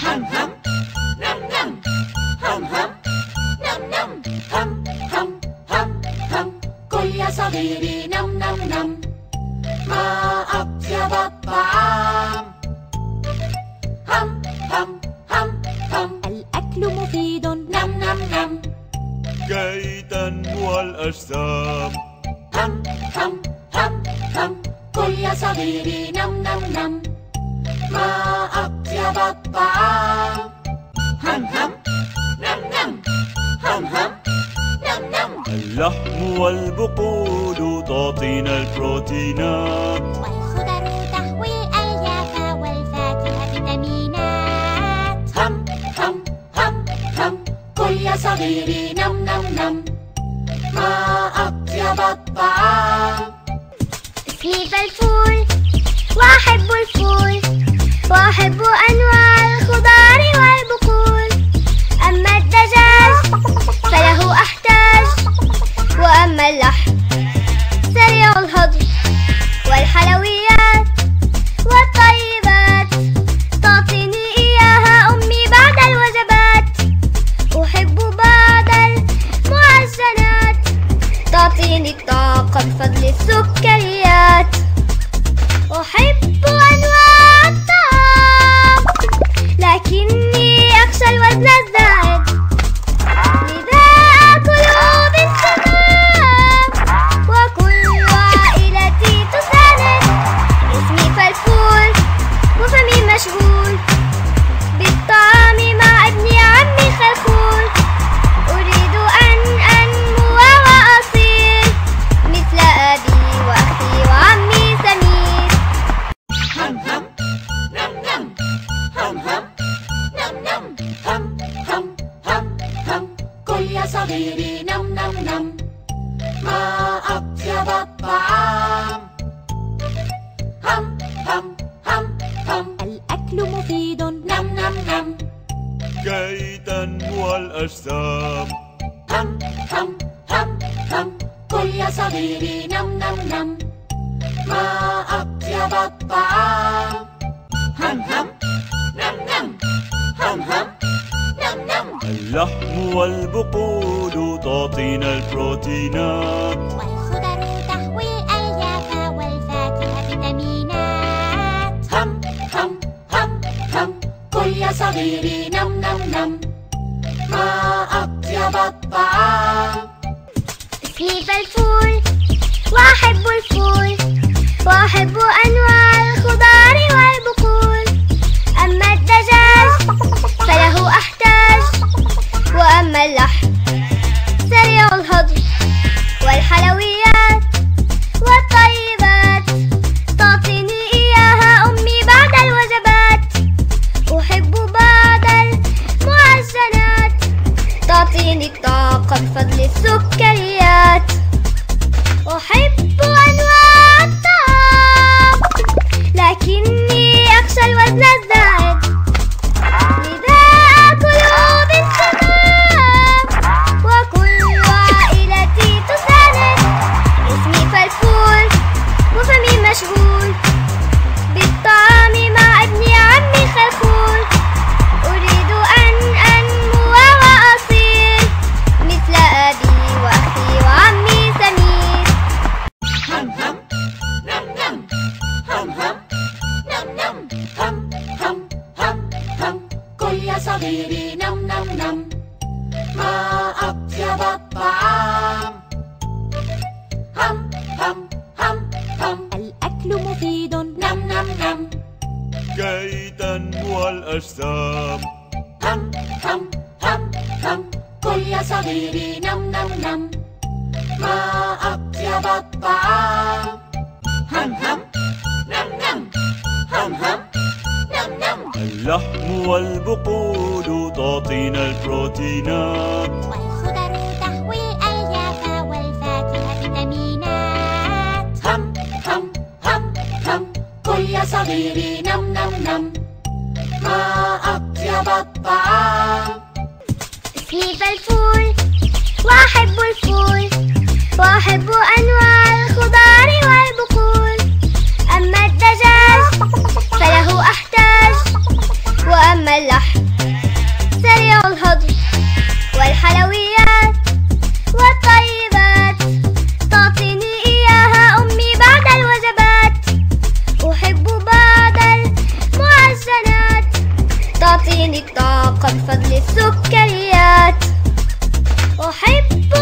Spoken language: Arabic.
هم هم نم نم هم هم نم نم هم هم هم هم كل يا صغيري نم نم نم ما أطيب الطعام هم هم هم هم الأكل مفيد نم نم نم كي تنمو الأجسام هم هم هم هم كل يا صغيري نم نم نم ما أطيب الطعام هم هم نم نم هم هم نم نم اللحم والبقول تعطينا البروتينات والخضر تحوي الألياف والفاكهة فيتامينات هم هم هم هم كل يا صغيري نم نم نم ما أطيب الطعام اسمي فلفول وأحب الفول وأحب أنواع الخضار والبقول أما الدجاج فله أحتاج وأما اللحم سريع الهضم والحلويات والطيبات تعطيني إياها أمي بعد الوجبات أحب بعض المعجنات تعطيني الطاقة بفضل السكريات أحب أنواع الطعام لكني أخشى الوزن الزائد لذا آكل بانتظام وكل عائلتي تساند اسمي فلفول وفمي مشغول بالطعام مع ابن عمي خلخول أريد أن أنمو وأصير مثل أبي وأخي وعمي سمير هم هم نم نم هم هم نم نم هم هم هم هم كل يا صغيري نم نم نم ما أطيب الطعام هم هم هم هم الأكل مفيد نم نم نم كي تنمو الأجسام هم هم هم هم كل يا صغيري نم نم نم ما أطيب الطعام هم هم نم نم هم هم نم نم اللحم والبقول تعطينا البروتينات والخضر تحوي الألياف والفاكهة فيتامينات هم هم هم هم كل يا صغيري نم نم نم ما أطيب الطعام اسمي فلفول وأحب الفول وأحب أنواع الخضار والبقول أما الدجاج فله أحتاج وأما اللحم سريع الهضم والحلويات والطيبات تعطيني إياها أمي بعد الوجبات أحب بعض المعجنات تعطيني الطاقة بفضل السكريات أحب أنواع الطعام لكني أخشى الوزن الزائد لذا آكل بانتظام وكل عائلتي تساند اسمي فلفول وفمي مشغول بالطعام مع ابن عمي خلخول أريد أن أنمو وأصير مثل أبي وأخي وعمي سمير هم هم نم نم هم هم نم نم هم هم هم هم كل يا صغيري نم نم نم ما أطيب الطعام هم هم هم هم الأكل مفيد نم نم نم كي تنمو الأجسام هم هم هم هم كل يا صغيري نم نم نم ما أطيب الطعام هم هم نم نم هم هم نم نم اللحم والبقول تعطينا البروتينات والخضر تحوي الألياف والفاكهة فيتامينات هم هم هم هم كل يا صغيري نم نم نم ما أطيب الطعام اسمي فلفول وأحب الفول وأحب أنواع الخضار والبقول أما الدجاج فله أحتاج أما اللحم سريع الهضم والحلويات والطيبات تعطيني إياها أمي بعد الوجبات. أحب بعض المعجنات تعطيني الطاقة بفضل السكريات. أحب